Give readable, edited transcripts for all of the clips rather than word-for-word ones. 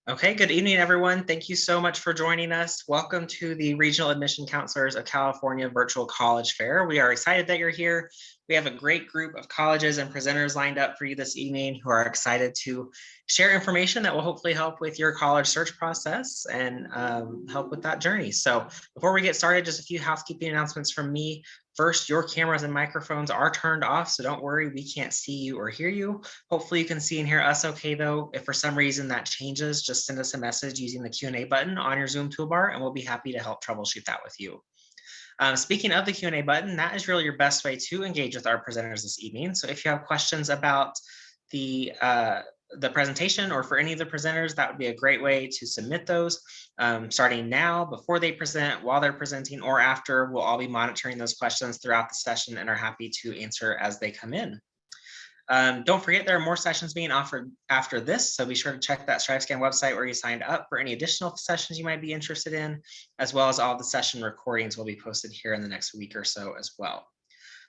Okay, good evening, everyone. Thank you so much for joining us. Welcome to the Regional Admission Counselors of California Virtual College Fair. We are excited that you're here. We have a great group of colleges and presenters lined up for you this evening who are excited to share information that will hopefully help with your college search process and help with that journey. So before we get started, just a few housekeeping announcements from me. First, your cameras and microphones are turned off, so don't worry, we can't see you or hear you. Hopefully you can see and hear us okay though. If for some reason that changes, just send us a message using the Q&A button on your Zoom toolbar and we'll be happy to help troubleshoot that with you. Speaking of the Q&A button, that is really your best way to engage with our presenters this evening. So if you have questions about the presentation or for any of the presenters, that would be a great way to submit those. Starting now, before they present, while they're presenting, or after, we'll all be monitoring those questions throughout the session and are happy to answer as they come in. Don't forget, there are more sessions being offered after this, so be sure to check that StriveScan website where you signed up for any additional sessions you might be interested in, as well as all the session recordings will be posted here in the next week or so as well.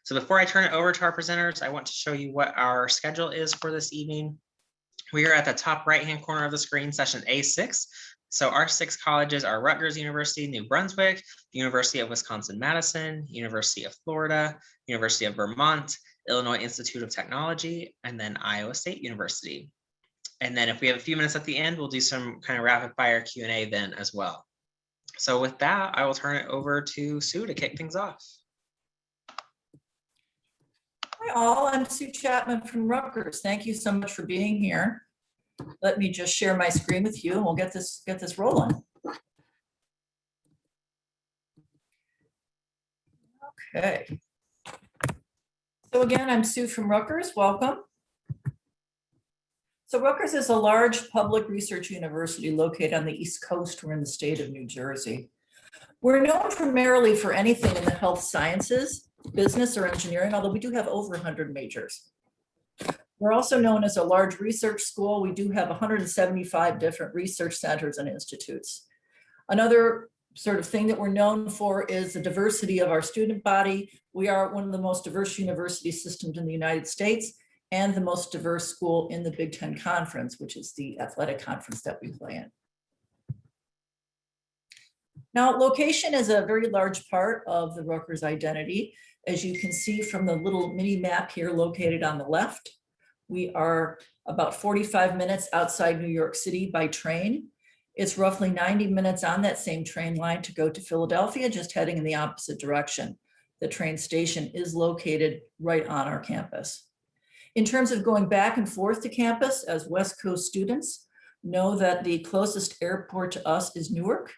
So before I turn it over to our presenters, I want to show you what our schedule is for this evening. We are at the top right-hand corner of the screen, session A6. So our 6 colleges are Rutgers University, New Brunswick, University of Wisconsin-Madison, University of Florida, University of Vermont, Illinois Institute of Technology, and then Iowa State University. And then if we have a few minutes at the end, we'll do some kind of rapid fire Q&A then as well. So with that, I will turn it over to Sue to kick things off. Hi all, I'm Sue Chapman from Rutgers. Thank you so much for being here. Let me just share my screen with you and we'll get this rolling. Okay. So again, I'm Sue from Rutgers. Welcome. So Rutgers is a large public research university located on the East Coast. We're in the state of New Jersey. We're known primarily for anything in the health sciences, business or engineering, although we do have over 100 majors. We're also known as a large research school. We do have 175 different research centers and institutes. Another sort of thing that we're known for is the diversity of our student body. We are one of the most diverse university systems in the United States and the most diverse school in the Big Ten Conference, which is the athletic conference that we play in. Now, location is a very large part of the Rutgers identity. As you can see from the little mini map here located on the left, we are about 45 minutes outside New York City by train. It's roughly 90 minutes on that same train line to go to Philadelphia, just heading in the opposite direction. The train station is located right on our campus. In terms of going back and forth to campus, as West Coast students know that the closest airport to us is Newark.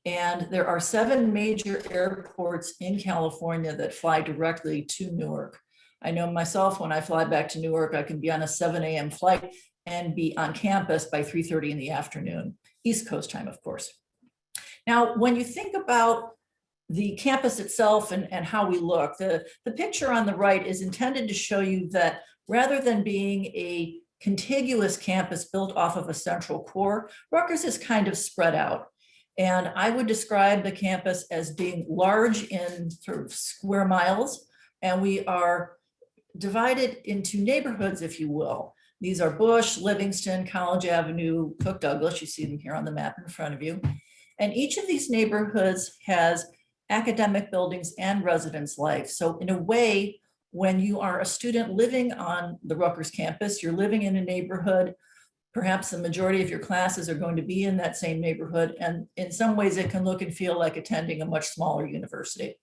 And there are 7 major airports in California that fly directly to Newark. I know myself, when I fly back to Newark, I can be on a 7 a.m. flight and be on campus by 3:30 in the afternoon, East Coast time, of course. Now, when you think about the campus itself and how we look, the picture on the right is intended to show you that rather than being a contiguous campus built off of a central core, Rutgers is kind of spread out. And I would describe the campus as being large in sort of square miles, and we are divided into neighborhoods, if you will. These are Bush, Livingston, College Avenue, Cook Douglas. You see them here on the map in front of you. And each of these neighborhoods has academic buildings and residence life. So in a way, when you are a student living on the Rutgers campus, you're living in a neighborhood. Perhaps the majority of your classes are going to be in that same neighborhood. And in some ways, it can look and feel like attending a much smaller university.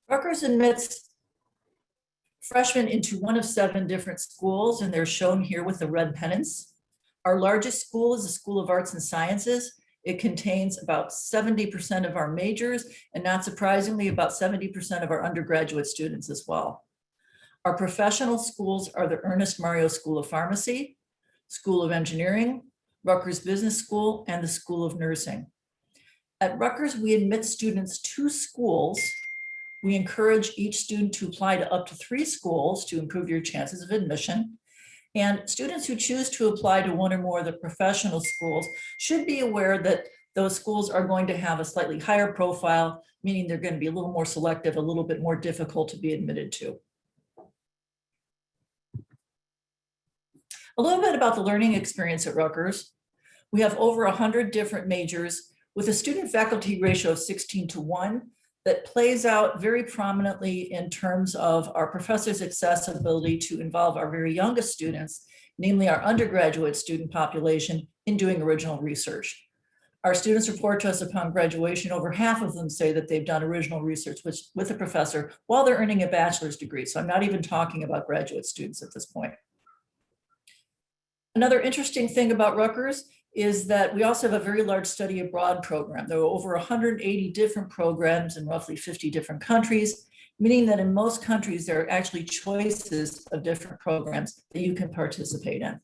Rutgers admits freshmen into one of 7 different schools, and they're shown here with the red pennants. Our largest school is the School of Arts and Sciences. It contains about 70% of our majors, and not surprisingly, about 70% of our undergraduate students as well. Our professional schools are the Ernest Mario School of Pharmacy, School of Engineering, Rutgers Business School, and the School of Nursing. At Rutgers, we admit students to schools. We encourage each student to apply to up to 3 schools to improve your chances of admission. And students who choose to apply to one or more of the professional schools should be aware that those schools are going to have a slightly higher profile, meaning they're going to be a little more selective, a little bit more difficult to be admitted to. A little bit about the learning experience at Rutgers. We have over 100 different majors with a student faculty ratio of 16:1 that plays out very prominently in terms of our professors' accessibility to involve our very youngest students, namely our undergraduate student population, in doing original research. Our students report to us upon graduation, over half of them say that they've done original research with a professor while they're earning a bachelor's degree. So I'm not even talking about graduate students at this point. Another interesting thing about Rutgers is that we also have a very large study abroad program. There are over 180 different programs in roughly 50 different countries, meaning that in most countries, there are actually choices of different programs that you can participate in.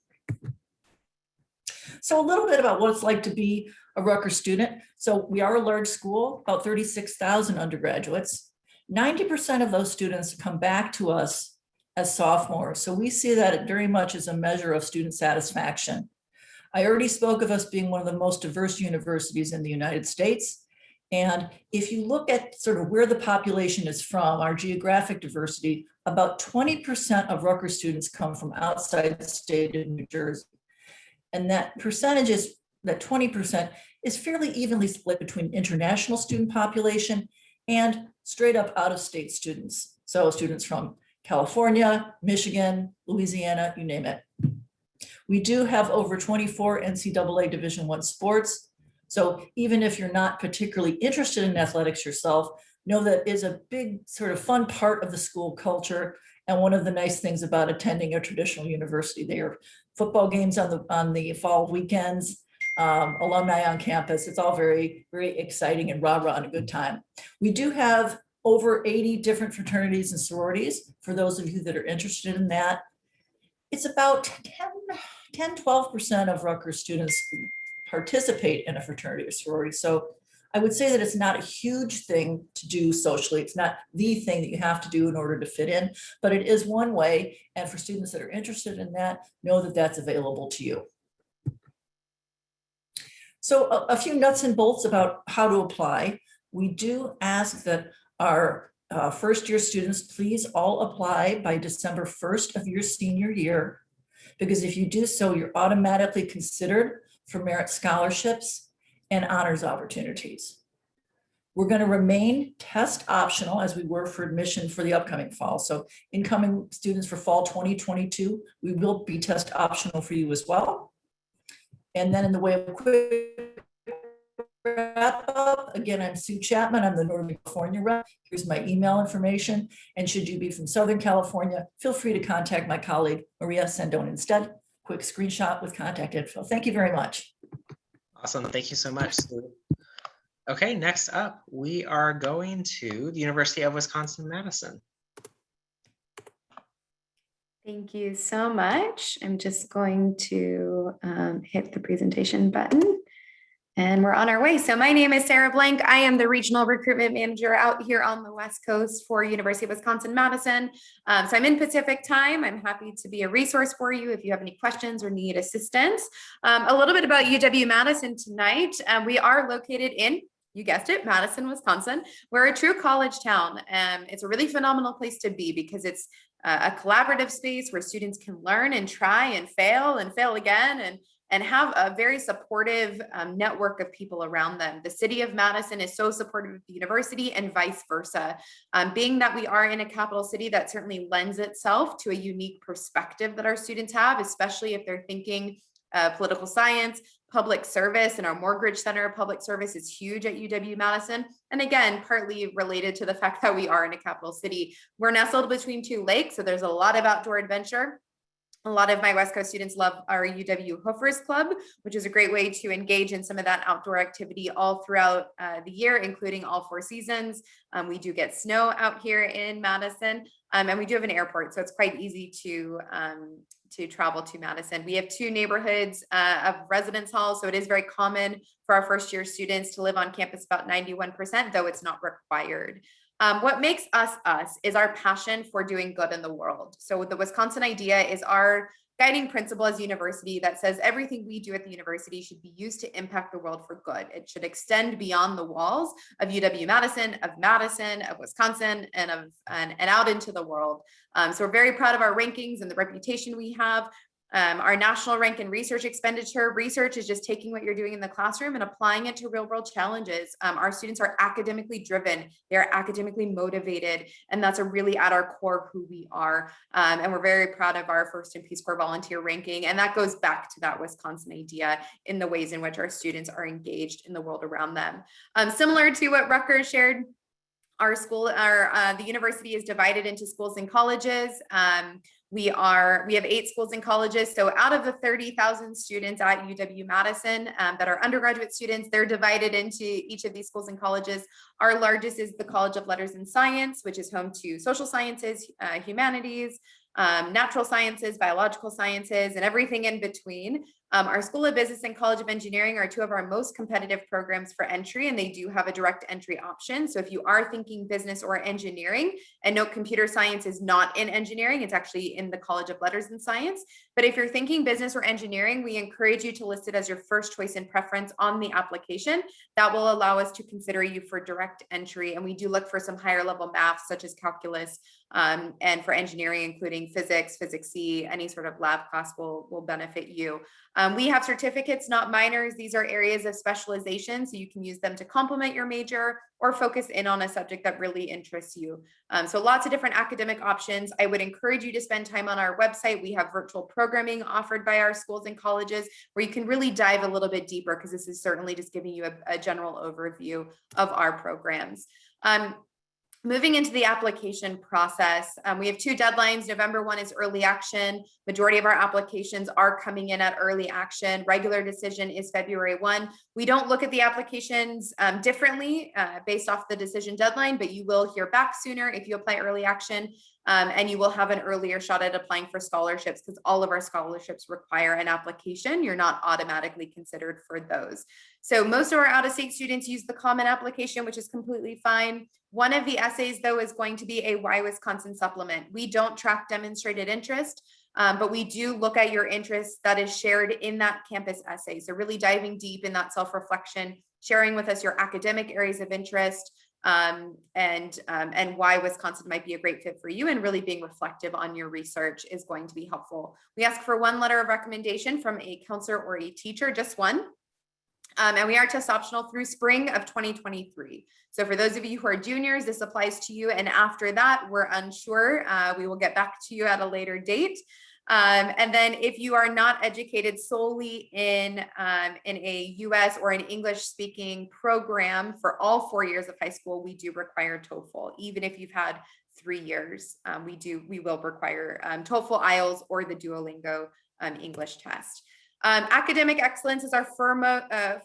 So a little bit about what it's like to be a Rutgers student. So we are a large school, about 36,000 undergraduates. 90% of those students come back to us as sophomores. So we see that very much as a measure of student satisfaction. I already spoke of us being one of the most diverse universities in the United States. And if you look at sort of where the population is from, our geographic diversity, about 20% of Rutgers students come from outside the state of New Jersey. And that percentage is, that 20% is fairly evenly split between international student population and straight up out of state students. So students from California, Michigan, Louisiana, you name it. We do have over 24 NCAA Division I sports. So even if you're not particularly interested in athletics yourself, know that is a big sort of fun part of the school culture. And one of the nice things about attending a traditional university, there are football games on the fall weekends, alumni on campus. It's all very, very exciting and rah-rah and a good time. We do have over 80 different fraternities and sororities for those of you that are interested in that. It's about 10-12% of Rutgers students participate in a fraternity or sorority. So I would say that it's not a huge thing to do socially. It's not the thing that you have to do in order to fit in, but it is one way. And for students that are interested in that, know that that's available to you. So a few nuts and bolts about how to apply. We do ask that our first year students please all apply by December 1st of your senior year, because if you do so, you're automatically considered for merit scholarships and honors opportunities. We're going to remain test optional as we were for admission for the upcoming fall. So incoming students for fall 2022, we will be test optional for you as well. And then in the way of quick wrap up, again, I'm Sue Chapman. I'm the Northern California rep. Here's my email information. And should you be from Southern California, feel free to contact my colleague, Maria Sandone instead. Quick screenshot with contact info. Thank you very much. Awesome. Thank you so much, Sue. Okay, next up, we are going to the University of Wisconsin-Madison. Thank you so much. I'm just going to hit the presentation button and we're on our way. So my name is Sarah Blank. I am the regional recruitment manager out here on the West Coast for University of Wisconsin-Madison. So I'm in Pacific time. I'm happy to be a resource for you if you have any questions or need assistance. A little bit about UW-Madison tonight. We are located in, you guessed it, Madison, Wisconsin. We're a true college town. It's a really phenomenal place to be because it's a collaborative space where students can learn and try and fail again and have a very supportive network of people around them. The city of Madison is so supportive of the university and vice versa. Being that we are in a capital city, that certainly lends itself to a unique perspective that our students have, especially if they're thinking political science, public service, and our Morgridge Center of Public Service is huge at UW-Madison. And again, partly related to the fact that we are in a capital city. We're nestled between two lakes, so there's a lot of outdoor adventure. A lot of my West Coast students love our UW Hoofers Club, which is a great way to engage in some of that outdoor activity all throughout the year, including all 4 seasons. We do get snow out here in Madison, and we do have an airport, so it's quite easy to travel to Madison. We have 2 neighborhoods of residence halls, so it is very common for our first year students to live on campus about 91%, though it's not required. What makes us is our passion for doing good in the world. So the Wisconsin idea is our guiding principle as a university that says everything we do at the university should be used to impact the world for good. It should extend beyond the walls of UW-Madison, of Wisconsin, and out into the world. So we're very proud of our rankings and the reputation we have. Our national rank in research expenditure. Research is just taking what you're doing in the classroom and applying it to real world challenges. Our students are academically driven. They're academically motivated. And that's really at our core who we are. And we're very proud of our first in Peace Corps volunteer ranking. And that goes back to that Wisconsin idea in the ways in which our students are engaged in the world around them. Similar to what Rutgers shared, the university is divided into schools and colleges. We have 8 schools and colleges. So out of the 30,000 students at UW-Madison that are undergraduate students, they're divided into each of these schools and colleges. Our largest is the College of Letters and Science, which is home to social sciences, humanities, natural sciences, biological sciences, and everything in between. Our School of Business and College of Engineering are 2 of our most competitive programs for entry, and they do have a direct entry option. So if you are thinking business or engineering, and note computer science is not in engineering, it's actually in the College of Letters and Science. But if you're thinking business or engineering, we encourage you to list it as your first choice and preference on the application. That will allow us to consider you for direct entry. And we do look for some higher level math, such as calculus, and for engineering, including physics, Physics C, any sort of lab class will benefit you. We have certificates, not minors. These are areas of specialization, so you can use them to complement your major or focus in on a subject that really interests you. So lots of different academic options. I would encourage you to spend time on our website. We have virtual programming offered by our schools and colleges where you can really dive a little bit deeper, because this is certainly just giving you a general overview of our programs. Moving into the application process, we have 2 deadlines. November 1 is early action. Majority of our applications are coming in at early action. Regular decision is February 1. We don't look at the applications differently based off the decision deadline, but you will hear back sooner if you apply early action. And you will have an earlier shot at applying for scholarships, because all of our scholarships require an application. You're not automatically considered for those. So most of our out-of-state students use the common application, which is completely fine. One of the essays, though, is going to be a Why Wisconsin supplement. We don't track demonstrated interest, but we do look at your interest that is shared in that campus essay. So really diving deep in that self-reflection, sharing with us your academic areas of interest, and why Wisconsin might be a great fit for you, and really being reflective on your research is going to be helpful. We ask for 1 letter of recommendation from a counselor or a teacher, just 1. And we are test optional through spring of 2023. So for those of you who are juniors, this applies to you. And after that, we're unsure. We will get back to you at a later date. And then if you are not educated solely in a US or an English speaking program for all 4 years of high school, we do require TOEFL. Even if you've had 3 years, we will require TOEFL, IELTS, or the Duolingo English test. Academic excellence is our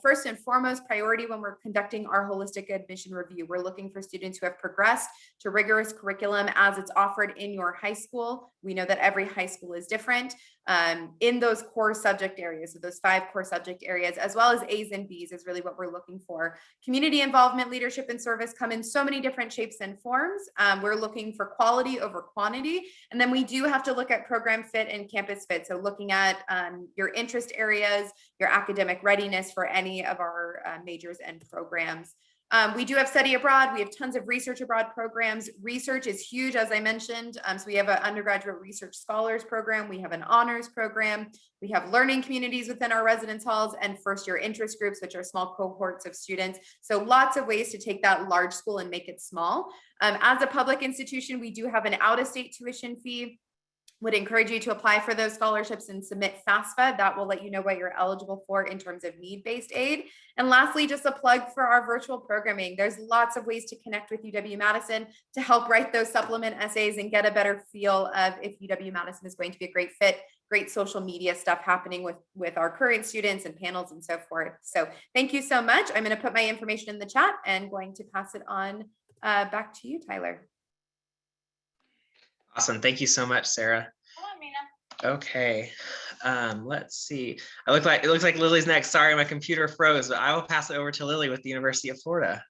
first and foremost priority when we're conducting our holistic admission review. We're looking for students who have progressed to rigorous curriculum as it's offered in your high school. We know that every high school is different in those core subject areas. So those 5 core subject areas, as well as A's and B's, is really what we're looking for. Community involvement, leadership, and service come in so many different shapes and forms. We're looking for quality over quantity. And then we do have to look at program fit and campus fit. So looking at your interest areas, your academic readiness for any of our majors and programs. We do have study abroad. We have tons of research abroad programs. Research is huge, as I mentioned. So we have an undergraduate research scholars program. We have an honors program. We have learning communities within our residence halls and first year interest groups, which are small cohorts of students. So lots of ways to take that large school and make it small. As a public institution, we do have an out-of-state tuition fee. Would encourage you to apply for those scholarships and submit FAFSA. That will let you know what you're eligible for in terms of need-based aid. And lastly, just a plug for our virtual programming. There's lots of ways to connect with UW-Madison to help write those supplement essays and get a better feel of if UW-Madison is going to be a great fit. Great social media stuff happening with our current students and panels and so forth. So thank you so much. I'm going to put my information in the chat and going to pass it on back to you, Tyler. Awesome. Thank you so much, Sarah. Come on, Mina. Okay. Let's see. It looks like Lily's next. Sorry, my computer froze, but I will pass it over to Lily with the University of Florida.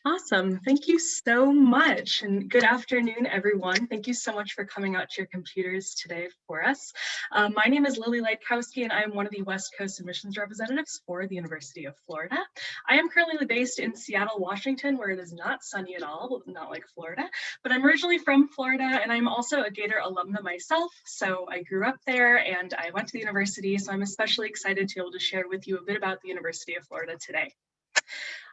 Awesome. Thank you so much. And good afternoon, everyone. Thank you so much for coming out to your computers today for us. My name is Lily Leitkowski, and I am one of the West Coast admissions representatives for the University of Florida. I am currently based in Seattle, Washington, where it is not sunny at all, not like Florida, but I'm originally from Florida, and I'm also a Gator alumna myself. So I grew up there and I went to the university, so I'm especially excited to be able to share with you a bit about the University of Florida today.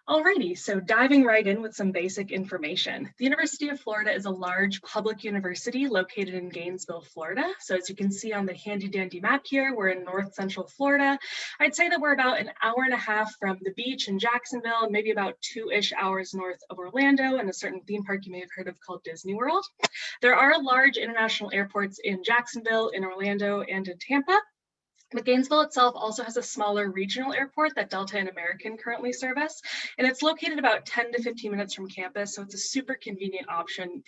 Alrighty, so diving right in with some basic information. The University of Florida is a large public university located in Gainesville, Florida. So as you can see on the handy dandy map here, we're in North Central Florida. I'd say that we're about an hour and a half from the beach in Jacksonville, and maybe about 2-ish hours north of Orlando and a certain theme park you may have heard of called Disney World. There are large international airports in Jacksonville, in Orlando, and in Tampa. But Gainesville itself also has a smaller regional airport that Delta and American currently service, and it's located about 10 to 15 minutes from campus, so it's a super convenient option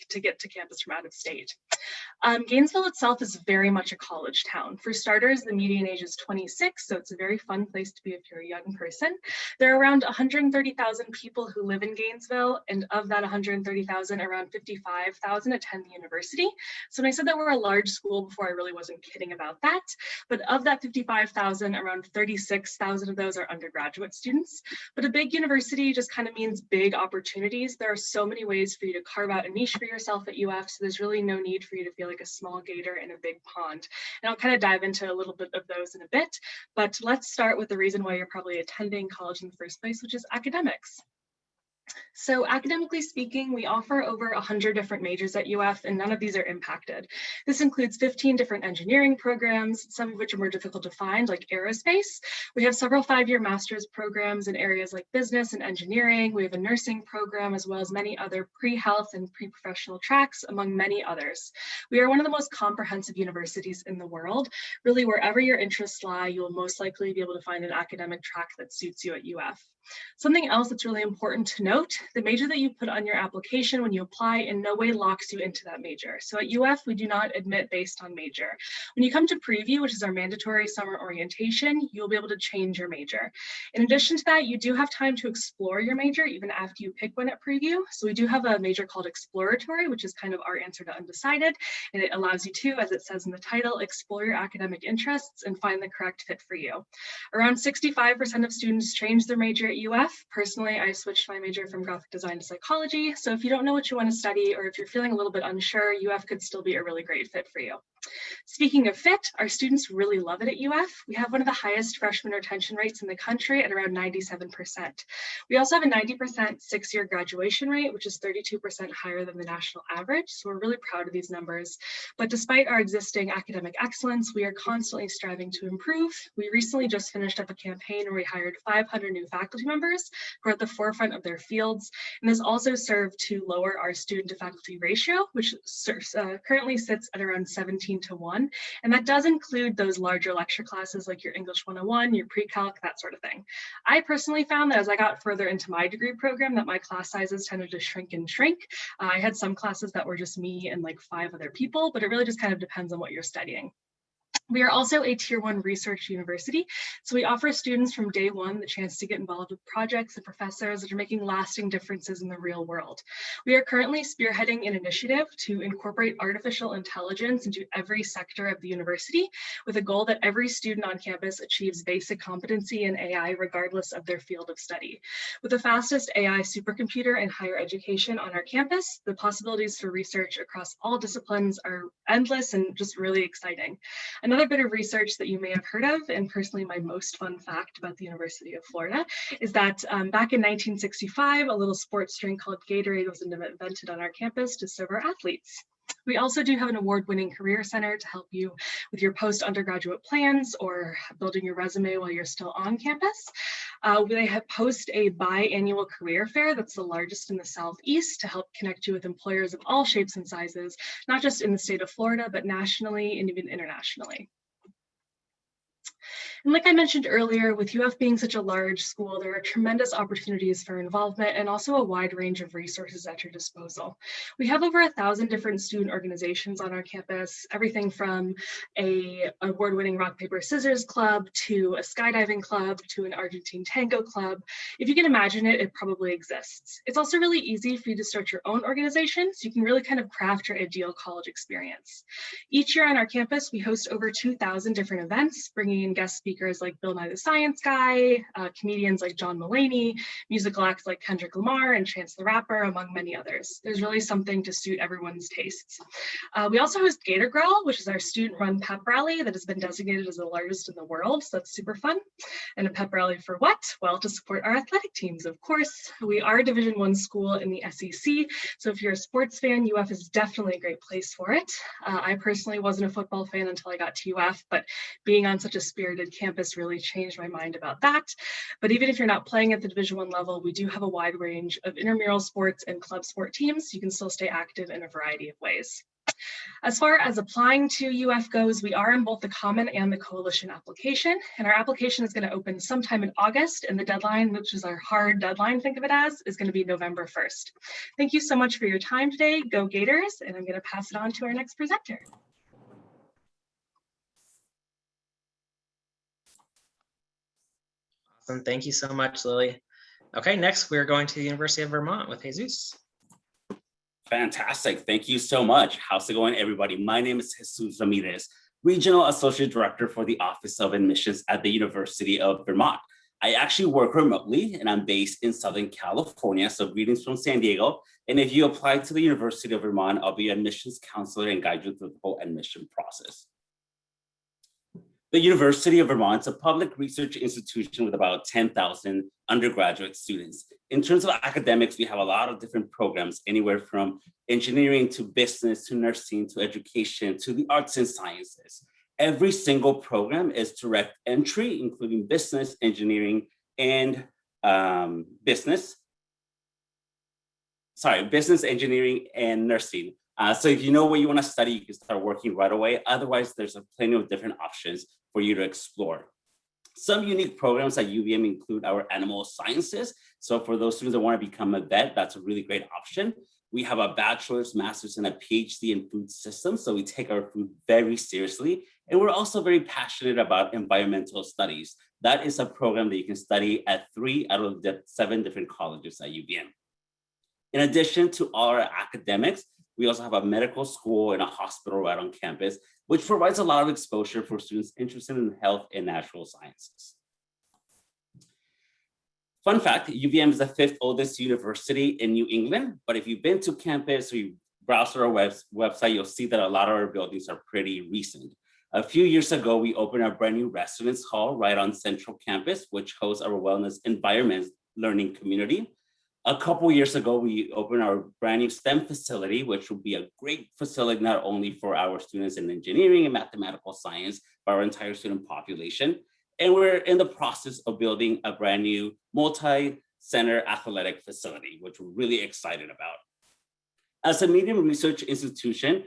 to get to campus from out of state. Gainesville itself is very much a college town. For starters, the median age is 26, so it's a very fun place to be if you're a young person. There are around 130,000 people who live in Gainesville, and of that 130,000, around 55,000 attend the university. So when I said that we're a large school before, I really wasn't kidding about that. But of that 55,000, around 36,000 of those are undergraduate students. But a big university just kind of means big opportunities. There are so many ways for you to carve out a niche for yourself at UF, so there's really no need for you to feel like a small gator in a big pond. And I'll kind of dive into a little bit of those in a bit, but let's start with the reason why you're probably attending college in the first place, which is academics. So academically speaking, we offer over 100 different majors at UF, and none of these are impacted. This includes 15 different engineering programs, some of which are more difficult to find, like aerospace. We have several 5-year master's programs in areas like business and engineering. We have a nursing program, as well as many other pre-health and pre-professional tracks, among many others. We are one of the most comprehensive universities in the world. Really, wherever your interests lie, you will most likely be able to find an academic track that suits you at UF. Something else that's really important to note, the major that you put on your application when you apply in no way locks you into that major. So at UF, we do not admit based on major. When you come to preview, which is our mandatory summer orientation, you'll be able to change your major. In addition to that, you do have time to explore your major even after you pick one at preview. So we do have a major called exploratory, which is kind of our answer to undecided. And it allows you to, as it says in the title, explore your academic interests and find the correct fit for you. Around 65% of students change their major at UF. Personally, I switched my major from graphic design to psychology. So if you don't know what you want to study, or if you're feeling a little bit unsure, UF could still be a really great fit for you. Speaking of fit, our students really love it at UF. We have one of the highest freshman retention rates in the country at around 97%. We also have a 90% 6-year graduation rate, which is 32% higher than the national average. So we're really proud of these numbers. But despite our existing academic excellence, we are constantly striving to improve. We recently just finished up a campaign where we hired 500 new faculty members who are at the forefront of their fields. And this also served to lower our student to faculty ratio, which currently sits at around 17:1. And that does include those larger lecture classes like your English 101, your pre-calc, that sort of thing. I personally found that as I got further into my degree program that my class sizes tended to shrink and shrink. I had some classes that were just me and like 5 other people, but it really just kind of depends on what you're studying. We are also a Tier 1 research university, so we offer students from day one the chance to get involved with projects and professors that are making lasting differences in the real world. We are currently spearheading an initiative to incorporate artificial intelligence into every sector of the university, with a goal that every student on campus achieves basic competency in AI regardless of their field of study. With the fastest AI supercomputer in higher education on our campus, the possibilities for research across all disciplines are endless and just really exciting. Another bit of research that you may have heard of, and personally my most fun fact about the University of Florida, is that back in 1965, a little sports drink called Gatorade was invented on our campus to serve our athletes. We also do have an award-winning career center to help you with your post-undergraduate plans or building your resume while you're still on campus. They host a biannual career fair that's the largest in the Southeast to help connect you with employers of all shapes and sizes, not just in the state of Florida, but nationally and even internationally. And like I mentioned earlier, with UF being such a large school, there are tremendous opportunities for involvement and also a wide range of resources at your disposal. We have over 1,000 different student organizations on our campus, everything from a award-winning rock, paper, scissors club to a skydiving club to an Argentine tango club. If you can imagine it, it probably exists. It's also really easy for you to start your own organization, so you can really kind of craft your ideal college experience. Each year on our campus, we host over 2,000 different events, bringing in guest speakers like Bill Nye the Science Guy, comedians like John Mulaney, musical acts like Kendrick Lamar and Chance the Rapper, among many others. There's really something to suit everyone's tastes. We also host Gator Girl, which is our student-run pep rally that has been designated as the largest in the world, so that's super fun. And a pep rally for what? Well, to support our athletic teams, of course. We are a Division I school in the SEC, so if you're a sports fan, UF is definitely a great place for it. I personally wasn't a football fan until I got to UF, but being on such a spirited campus really changed my mind about that. But even if you're not playing at the Division I level, we do have a wide range of intramural sports and club sport teams. You can still stay active in a variety of ways. As far as applying to UF goes, we are in both the Common and the Coalition application, and our application is going to open sometime in August, and the deadline, which is our hard deadline, think of it as, is going to be November 1st. Thank you so much for your time today. Go Gators, and I'm going to pass it on to our next presenter. Awesome. Thank you so much, Lily. Okay, next we're going to the University of Vermont with Jesus. Fantastic. Thank you so much. How's it going, everybody? My name is Jesus Ramirez, Regional Associate Director for the Office of Admissions at the University of Vermont. I actually work remotely and I'm based in Southern California. So greetings from San Diego. And if you apply to the University of Vermont, I'll be an admissions counselor and guide you through the whole admission process. The University of Vermont is a public research institution with about 10,000 undergraduate students. In terms of academics, we have a lot of different programs, anywhere from engineering to business to nursing to education to the arts and sciences. Every single program is direct entry, including business, engineering, and business, engineering, and nursing. So if you know what you want to study, you can start working right away. Otherwise, there's plenty of different options for you to explore. Some unique programs at UVM include our animal sciences. So for those students that want to become a vet, that's a really great option. We have a bachelor's, master's, and a PhD in food systems. So we take our food very seriously. And we're also very passionate about environmental studies. That is a program that you can study at 3 out of the 7 different colleges at UVM. In addition to all our academics, we also have a medical school and a hospital right on campus, which provides a lot of exposure for students interested in health and natural sciences. Fun fact, UVM is the 5th oldest university in New England, but if you've been to campus or you browse through our website, you'll see that a lot of our buildings are pretty recent. A few years ago, we opened our brand new residence hall right on Central Campus, which hosts our wellness environment learning community. A couple years ago, we opened our brand new STEM facility, which will be a great facility not only for our students in engineering and mathematical science, but our entire student population. And we're in the process of building a brand new multi-center athletic facility, which we're really excited about. As a medium research institution,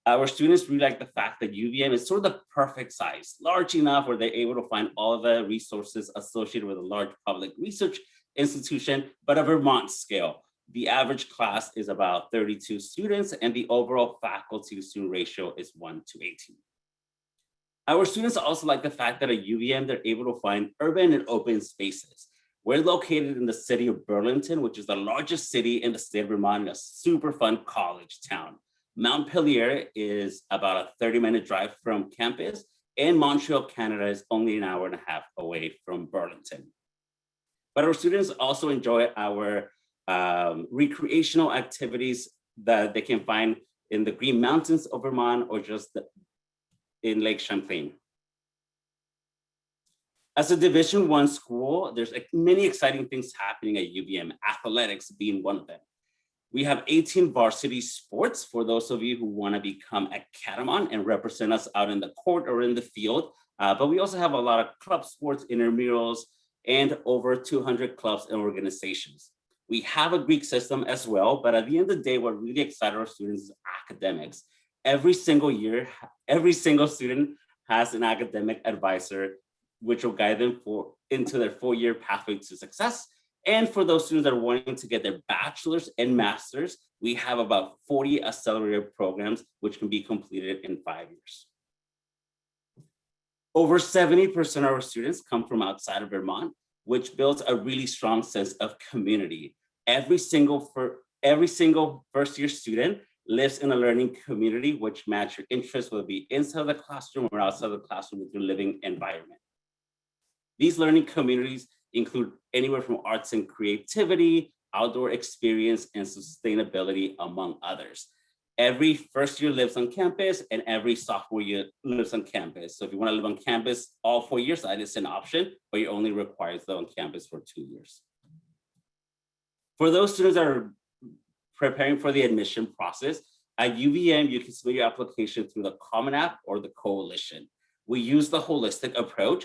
our students really like the fact that UVM is sort of the perfect size, large enough where they're able to find all of the resources associated with a large public research institution, but a Vermont scale. The average class is about 32 students and the overall faculty to student ratio is 1:18. Our students also like the fact that at UVM, they're able to find urban and open spaces. We're located in the city of Burlington, which is the largest city in the state of Vermont, and a super fun college town. Montpelier is about a 30-minute drive from campus, and Montreal, Canada is only an hour and a half away from Burlington. But our students also enjoy our recreational activities that they can find in the Green Mountains of Vermont or just in Lake Champlain. As a Division I school, there's many exciting things happening at UVM, athletics being one of them. We have 18 varsity sports for those of you who want to become a catamount and represent us out in the court or in the field. But we also have a lot of club sports, intramurals, and over 200 clubs and organizations. We have a Greek system as well, but at the end of the day, what really excites our students is academics. Every single year, every single student has an academic advisor which will guide them into their 4-year pathway to success. And for those students that are wanting to get their bachelor's and master's, we have about 40 accelerated programs, which can be completed in 5 years. Over 70% of our students come from outside of Vermont, which builds a really strong sense of community. Every single first-year student lives in a learning community which match your interests, whether it be inside the classroom or outside the classroom with your living environment. These learning communities include anywhere from arts and creativity, outdoor experience, and sustainability, among others. Every first year lives on campus and every sophomore year lives on campus. So if you want to live on campus all 4 years, that is an option, but you're only required to live on campus for 2 years. For those students that are preparing for the admission process, at UVM, you can submit your application through the Common App or the Coalition. We use the holistic approach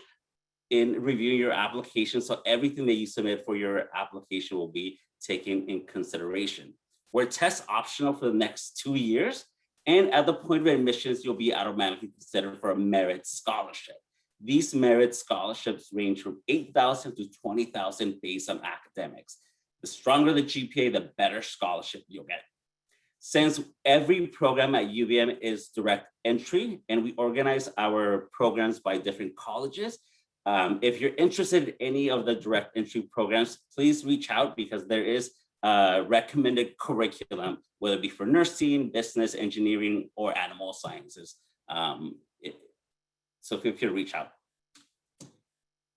in reviewing your application, so everything that you submit for your application will be taken in consideration. We're test optional for the next 2 years, and at the point of admissions, you'll be automatically considered for a merit scholarship. These merit scholarships range from $8,000 to $20,000 based on academics. The stronger the GPA, the better scholarship you'll get. Since every program at UVM is direct entry, and we organize our programs by different colleges, if you're interested in any of the direct entry programs, please reach out because there is a recommended curriculum, whether it be for nursing, business, engineering, or animal sciences. So feel free to reach out.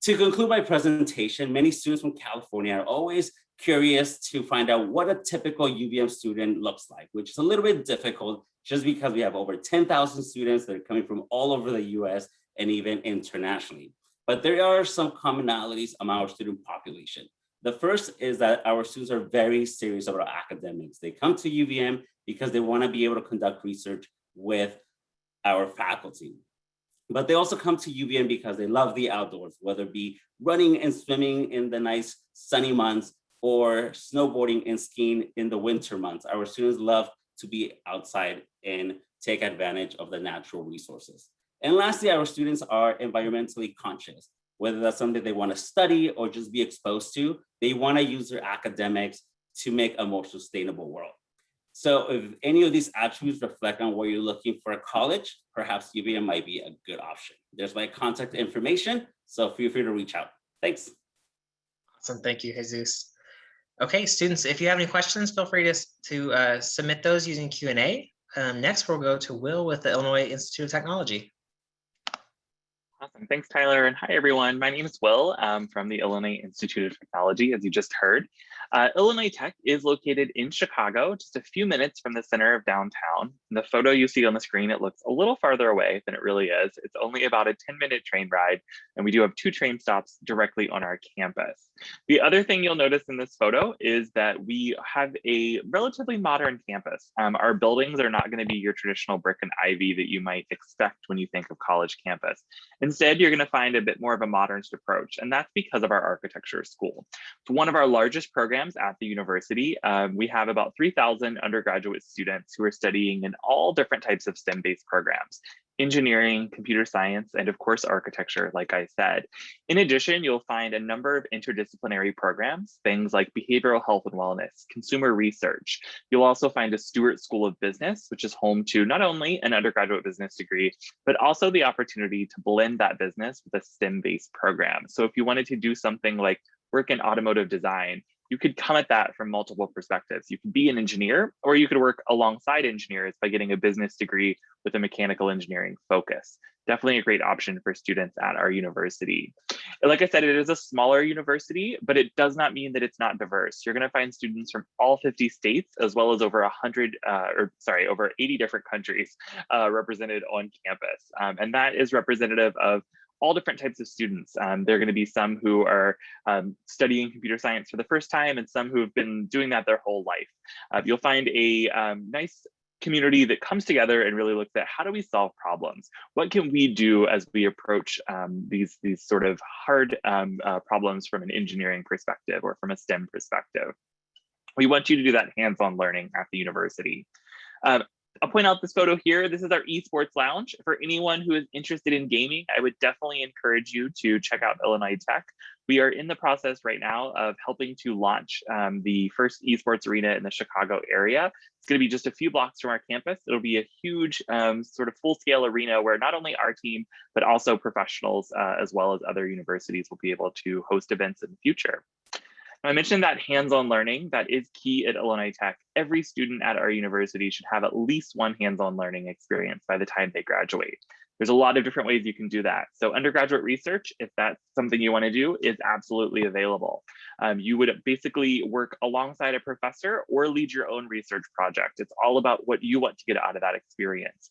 To conclude my presentation, many students from California are always curious to find out what a typical UVM student looks like, which is a little bit difficult just because we have over 10,000 students that are coming from all over the US and even internationally. But there are some commonalities among our student population. The first is that our students are very serious about academics. They come to UVM because they want to be able to conduct research with our faculty. But they also come to UVM because they love the outdoors, whether it be running and swimming in the nice sunny months or snowboarding and skiing in the winter months. Our students love to be outside and take advantage of the natural resources. And lastly, our students are environmentally conscious, whether that's something they want to study or just be exposed to. They want to use their academics to make a more sustainable world. So if any of these attributes reflect on what you're looking for at college, perhaps UVM might be a good option. There's my contact information, so feel free to reach out. Thanks. Awesome, thank you, Jesus. Okay, students, if you have any questions, feel free to submit those using Q&A. Next, we'll go to Will with the Illinois Institute of Technology. Awesome. Thanks, Tyler. And hi, everyone. My name is Will from the Illinois Institute of Technology, as you just heard. Illinois Tech is located in Chicago, just a few minutes from the center of downtown. In the photo you see on the screen, it looks a little farther away than it really is. It's only about a 10-minute train ride, and we do have 2 train stops directly on our campus. The other thing you'll notice in this photo is that we have a relatively modern campus. Our buildings are not going to be your traditional brick and ivy that you might expect when you think of college campus. Instead, you're going to find a bit more of a modernist approach, and that's because of our architecture school. It's one of our largest programs at the university. We have about 3,000 undergraduate students who are studying in all different types of STEM-based programs: engineering, computer science, and of course, architecture, like I said. In addition, you'll find a number of interdisciplinary programs, things like behavioral health and wellness, consumer research. You'll also find a Stewart School of Business, which is home to not only an undergraduate business degree, but also the opportunity to blend that business with a STEM-based program. So if you wanted to do something like work in automotive design, you could come at that from multiple perspectives. You could be an engineer, or you could work alongside engineers by getting a business degree with a mechanical engineering focus. Definitely a great option for students at our university. Like I said, it is a smaller university, but it does not mean that it's not diverse. You're going to find students from all 50 states, as well as over 80 different countries represented on campus. And that is representative of all different types of students. There are going to be some who are studying computer science for the first time, and some who have been doing that their whole life. You'll find a nice community that comes together and really looks at how do we solve problems? What can we do as we approach these sort of hard problems from an engineering perspective or from a STEM perspective? We want you to do that hands-on learning at the university. I'll point out this photo here. This is our esports lounge. For anyone who is interested in gaming, I would definitely encourage you to check out Illinois Tech. We are in the process right now of helping to launch the first esports arena in the Chicago area. It's going to be just a few blocks from our campus. It'll be a huge sort of full-scale arena where not only our team, but also professionals as well as other universities will be able to host events in the future. I mentioned that hands-on learning that is key at Illinois Tech. Every student at our university should have at least one hands-on learning experience by the time they graduate. There's a lot of different ways you can do that. So undergraduate research, if that's something you want to do, is absolutely available. You would basically work alongside a professor or lead your own research project. It's all about what you want to get out of that experience.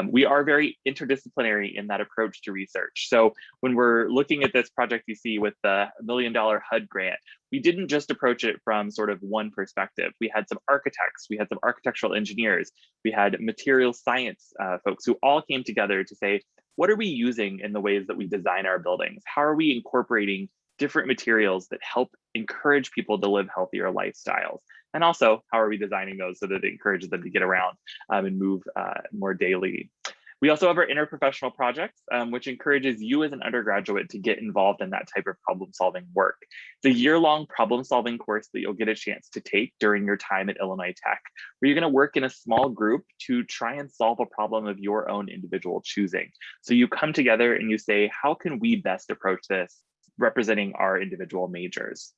We are very interdisciplinary in that approach to research. So when we're looking at this project you see with the $1 million HUD grant, we didn't just approach it from sort of one perspective. We had some architects, we had some architectural engineers, we had material science folks who all came together to say, what are we using in the ways that we design our buildings? How are we incorporating different materials that help encourage people to live healthier lifestyles? And also, how are we designing those so that it encourages them to get around and move more daily? We also have our interprofessional projects, which encourages you as an undergraduate to get involved in that type of problem-solving work. It's a year-long problem-solving course that you'll get a chance to take during your time at Illinois Tech, where you're going to work in a small group to try and solve a problem of your own individual choosing. So you come together and you say, how can we best approach this, representing our individual majors?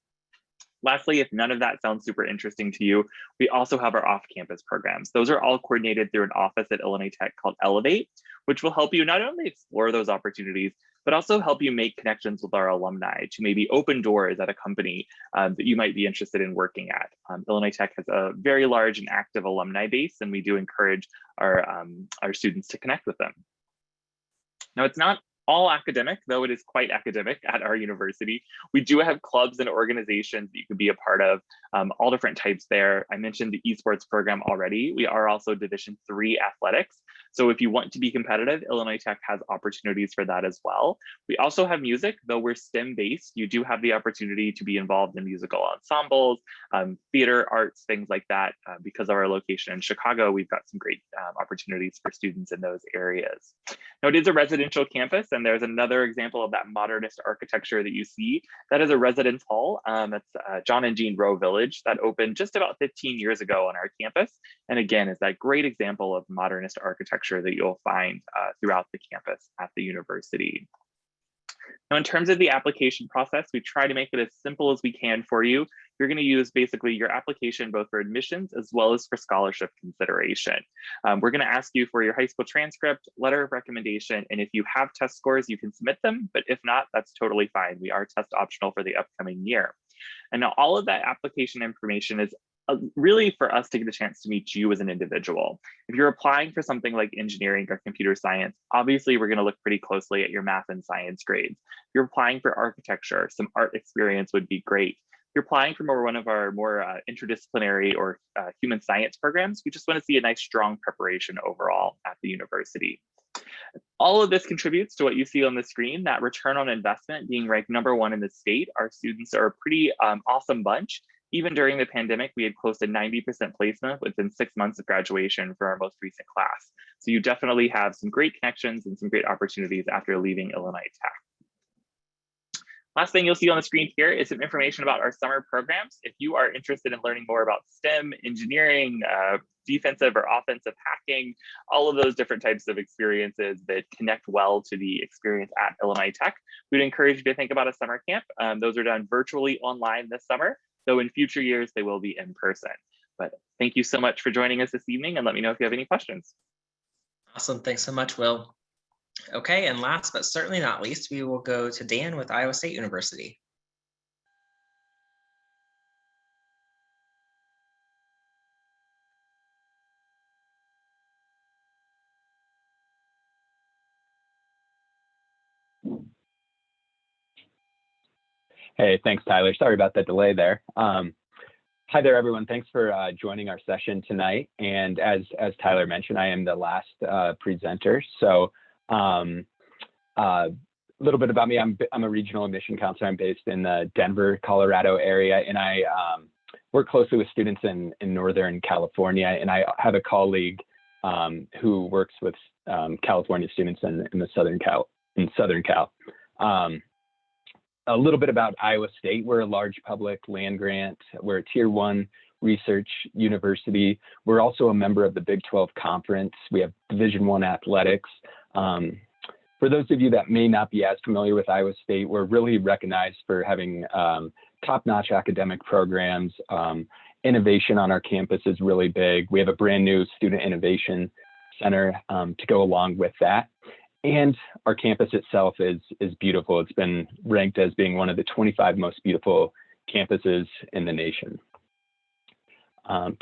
Lastly, if none of that sounds super interesting to you, we also have our off-campus programs. Those are all coordinated through an office at Illinois Tech called Elevate, which will help you not only explore those opportunities, but also help you make connections with our alumni to maybe open doors at a company that you might be interested in working at. Illinois Tech has a very large and active alumni base, and we do encourage our students to connect with them. Now, it's not all academic, though it is quite academic at our university. We do have clubs and organizations that you can be a part of, all different types there. I mentioned the esports program already. We are also Division III athletics. So if you want to be competitive, Illinois Tech has opportunities for that as well. We also have music, though we're STEM based. You do have the opportunity to be involved in musical ensembles, theater, arts, things like that. Because of our location in Chicago, we've got some great opportunities for students in those areas. Now, it is a residential campus, and there's another example of that modernist architecture that you see. That is a residence hall. That's John and Jean Rowe Village that opened just about 15 years ago on our campus. And again, is that great example of modernist architecture that you'll find throughout the campus at the university. Now, in terms of the application process, we try to make it as simple as we can for you. You're going to use basically your application both for admissions as well as for scholarship consideration. We're going to ask you for your high school transcript, letter of recommendation, and if you have test scores, you can submit them, but if not, that's totally fine. We are test optional for the upcoming year. And now all of that application information is really for us to get a chance to meet you as an individual. If you're applying for something like engineering or computer science, obviously we're going to look pretty closely at your math and science grades. If you're applying for architecture, some art experience would be great. If you're applying for one of our more interdisciplinary or human science programs, we just want to see a nice strong preparation overall at the university. All of this contributes to what you see on the screen, that return on investment being ranked #1 in the state. Our students are a pretty awesome bunch. Even during the pandemic, we had close to 90% placement within 6 months of graduation for our most recent class. So you definitely have some great connections and some great opportunities after leaving Illinois Tech. Last thing you'll see on the screen here is some information about our summer programs. If you are interested in learning more about STEM, engineering, defensive or offensive hacking, all of those different types of experiences that connect well to the experience at Illinois Tech, we'd encourage you to think about a summer camp. Those are done virtually online this summer, though in future years they will be in person. But thank you so much for joining us this evening, and let me know if you have any questions. Awesome, thanks so much, Will. Okay, and last but certainly not least, we will go to Dan with Iowa State University. Hey, thanks, Tyler. Sorry about that delay there. Hi there, everyone. Thanks for joining our session tonight. And as Tyler mentioned, I am the last presenter. So a little bit about me. I'm a regional admission counselor. I'm based in the Denver, Colorado area, and I work closely with students in Northern California. And I have a colleague who works with California students in the Southern Cal. A little bit about Iowa State. We're a large public land grant. We're a Tier 1 research university. We're also a member of the Big 12 Conference. We have Division I athletics. For those of you that may not be as familiar with Iowa State, we're really recognized for having top-notch academic programs. Innovation on our campus is really big. We have a brand new student innovation center to go along with that. And our campus itself is beautiful. It's been ranked as being one of the 25 most beautiful campuses in the nation.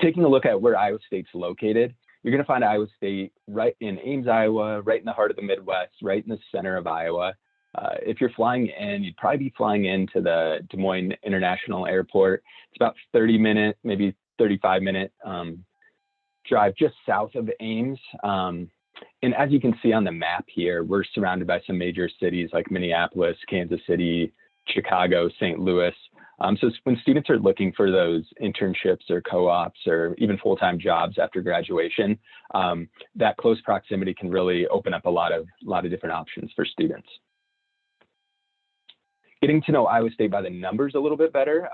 Taking a look at where Iowa State's located, you're going to find Iowa State right in Ames, Iowa, right in the heart of the Midwest, right in the center of Iowa. If you're flying in, you'd probably be flying into the Des Moines International Airport. It's about 30-minute, maybe 35-minute drive just south of Ames. And as you can see on the map here, we're surrounded by some major cities like Minneapolis, Kansas City, Chicago, St. Louis. So when students are looking for those internships or co-ops or even full-time jobs after graduation, that close proximity can really open up a lot of different options for students. Getting to know Iowa State by the numbers a little bit better,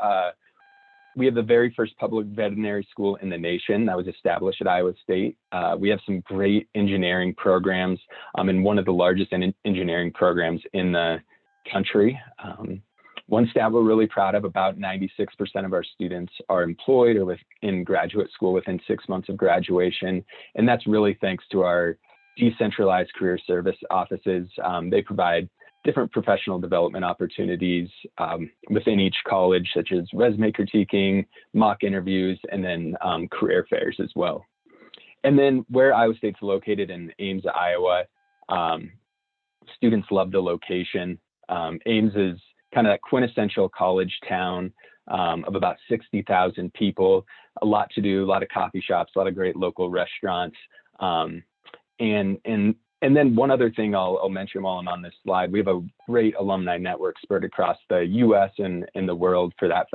we have the very first public veterinary school in the nation that was established at Iowa State. We have some great engineering programs and one of the largest engineering programs in the country. One stat we're really proud of, about 96% of our students are employed or in graduate school within 6 months of graduation. And that's really thanks to our decentralized career service offices. They provide different professional development opportunities within each college, such as resume critiquing, mock interviews, and then career fairs as well. And then where Iowa State's located in Ames, Iowa, students love the location. Ames is kind of that quintessential college town of about 60,000 people, a lot to do, a lot of coffee shops, a lot of great local restaurants. And then one other thing I'll mention while I'm on this slide, we have a great alumni network spread across the U.S. and the world for that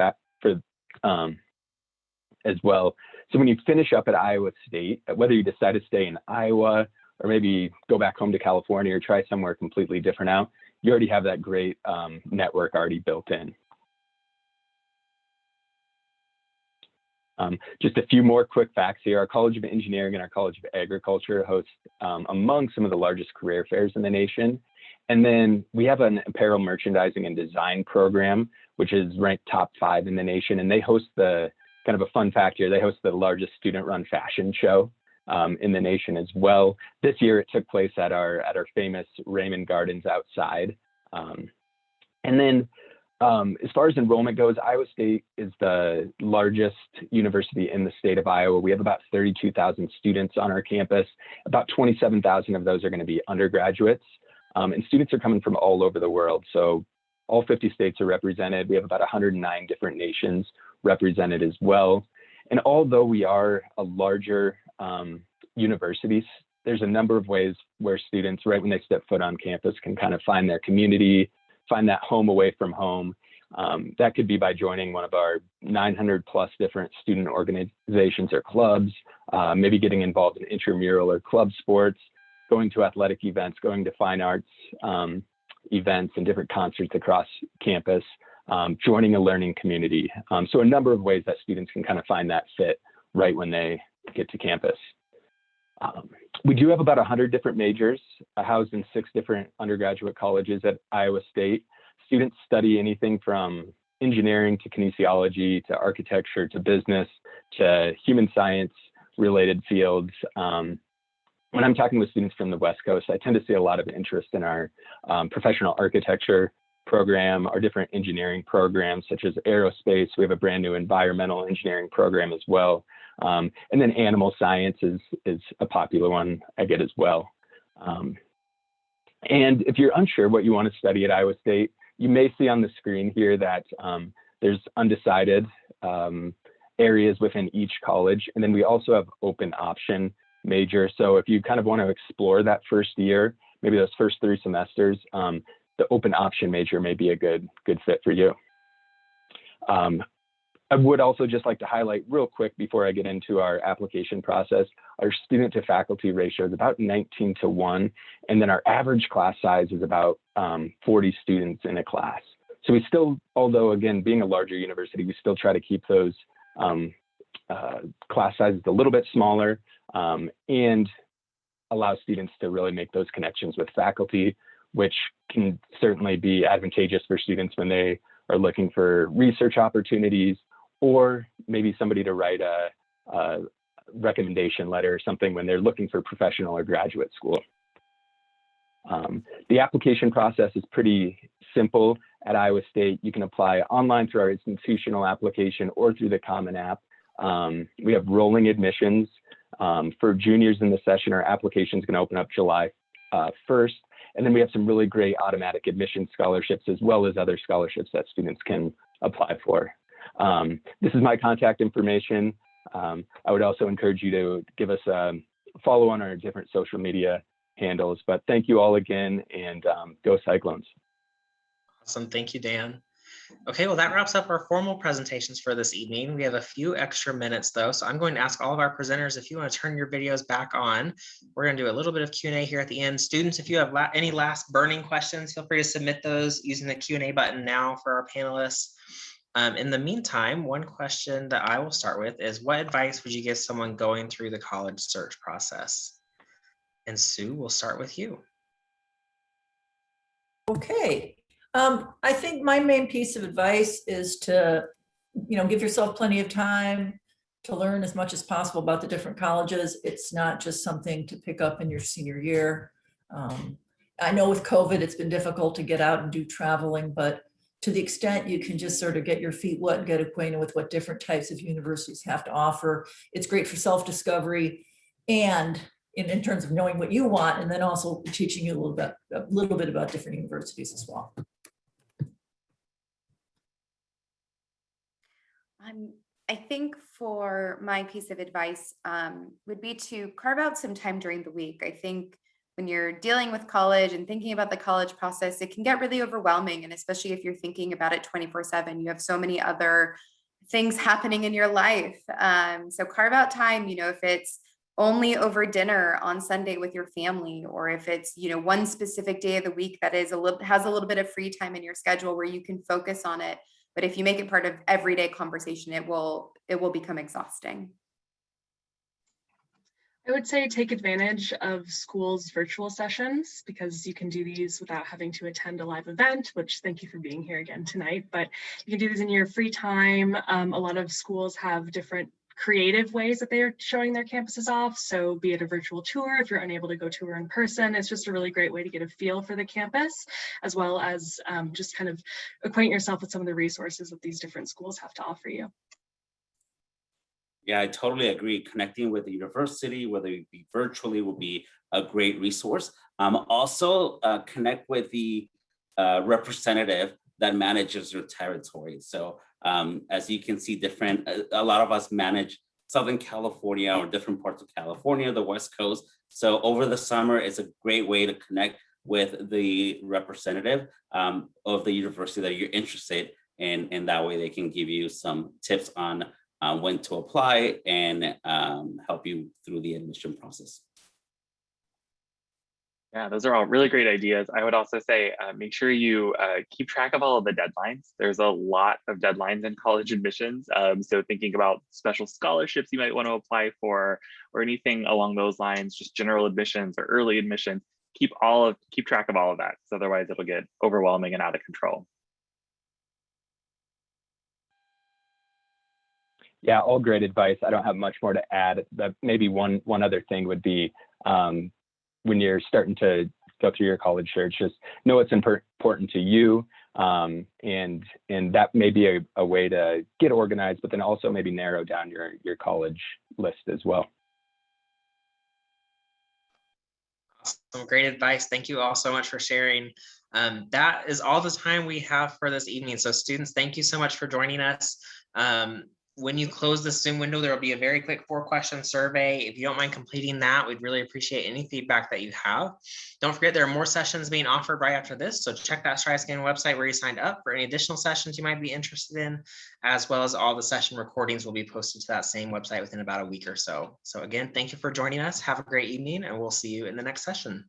as well. So when you finish up at Iowa State, whether you decide to stay in Iowa or maybe go back home to California or try somewhere completely different out, you already have that great network already built in. Just a few more quick facts here. Our College of Engineering and our College of Agriculture host among some of the largest career fairs in the nation. And then we have an apparel merchandising and design program, which is ranked top 5 in the nation. And they host kind of a fun fact here, they host the largest student-run fashion show in the nation as well. This year it took place at our famous Raymond Gardens outside. And then as far as enrollment goes, Iowa State is the largest university in the state of Iowa. We have about 32,000 students on our campus. About 27,000 of those are going to be undergraduates. And students are coming from all over the world. So all 50 states are represented. We have about 109 different nations represented as well. And although we are a larger university, there's a number of ways where students, right when they step foot on campus, can kind of find their community, find that home away from home. That could be by joining one of our 900 plus different student organizations or clubs, maybe getting involved in intramural or club sports, going to athletic events, going to fine arts events and different concerts across campus, joining a learning community. So a number of ways that students can kind of find that fit right when they get to campus. We do have about 100 different majors housed in 6 different undergraduate colleges at Iowa State. Students study anything from engineering to kinesiology to architecture to business to human science related fields. When I'm talking with students from the West Coast, I tend to see a lot of interest in our professional architecture program, our different engineering programs such as aerospace. We have a brand new environmental engineering program as well. And then animal science is a popular one I get as well. And if you're unsure what you want to study at Iowa State, you may see on the screen here that there's undecided areas within each college. And then we also have open option major. So if you kind of want to explore that first year, maybe those first 3 semesters, the open option major may be a good fit for you. I would also just like to highlight real quick before I get into our application process, our student to faculty ratio is about 19:1, and then our average class size is about 40 students in a class. So we still, although again, being a larger university, we still try to keep those class sizes a little bit smaller and allow students to really make those connections with faculty, which can certainly be advantageous for students when they are looking for research opportunities, or maybe somebody to write a recommendation letter or something when they're looking for professional or graduate school. The application process is pretty simple at Iowa State. You can apply online through our institutional application or through the Common App. We have rolling admissions. For juniors in the session, our application is going to open up July 1st. And then we have some really great automatic admission scholarships, as well as other scholarships that students can apply for. This is my contact information. I would also encourage you to give us a follow on our different social media handles. But thank you all again, and go Cyclones. Awesome. Thank you, Dan. Okay, well, that wraps up our formal presentations for this evening. We have a few extra minutes though, so I'm going to ask all of our presenters if you want to turn your videos back on. We're going to do a little bit of Q&A here at the end. Students, if you have any last burning questions, feel free to submit those using the Q&A button now for our panelists. In the meantime, one question that I will start with is, what advice would you give someone going through the college search process? And Sue, we'll start with you. Okay. I think my main piece of advice is to, give yourself plenty of time to learn as much as possible about the different colleges. It's not just something to pick up in your senior year. I know with COVID, it's been difficult to get out and do traveling, but to the extent you can just sort of get your feet wet and get acquainted with what different types of universities have to offer, it's great for self-discovery and in terms of knowing what you want, and then also teaching you a little bit about different universities as well. I think for my piece of advice would be to carve out some time during the week. I think when you're dealing with college and thinking about the college process, it can get really overwhelming. And especially if you're thinking about it 24/7, you have so many other things happening in your life. So carve out time, if it's only over dinner on Sunday with your family, or if it's, one specific day of the week that has a little bit of free time in your schedule where you can focus on it. But if you make it part of everyday conversation, it will become exhausting. I would say take advantage of schools' virtual sessions, because you can do these without having to attend a live event, which thank you for being here again tonight, but you can do these in your free time. A lot of schools have different creative ways that they're showing their campuses off. So be it a virtual tour, if you're unable to go tour in person, it's just a really great way to get a feel for the campus, as well as just kind of acquaint yourself with some of the resources that these different schools have to offer you. Yeah, I totally agree. Connecting with the university, whether it be virtually, will be a great resource. Also, connect with the representative that manages your territory. So as you can see, a lot of us manage Southern California or different parts of California, the West Coast. So over the summer, it's a great way to connect with the representative of the university that you're interested in, and that way they can give you some tips on when to apply and help you through the admission process. Yeah, those are all really great ideas. I would also say make sure you keep track of all of the deadlines. There's a lot of deadlines in college admissions. So thinking about special scholarships you might want to apply for, or anything along those lines, just general admissions or early admissions, keep track of all of that. So otherwise it'll get overwhelming and out of control. Yeah, all great advice. I don't have much more to add. But maybe one other thing would be when you're starting to go through your college search, just know what's important to you, and that may be a way to get organized, but then also maybe narrow down your college list as well. Awesome, great advice. Thank you all so much for sharing. That is all the time we have for this evening. So students, thank you so much for joining us. when you close the Zoom window, there will be a very quick 4-question survey. If you don't mind completing that, we'd really appreciate any feedback that you have. Don't forget, there are more sessions being offered right after this. So check that StrideScan website where you signed up for any additional sessions you might be interested in, as well as all the session recordings will be posted to that same website within about a week or so. So again, thank you for joining us. Have a great evening, and we'll see you in the next session.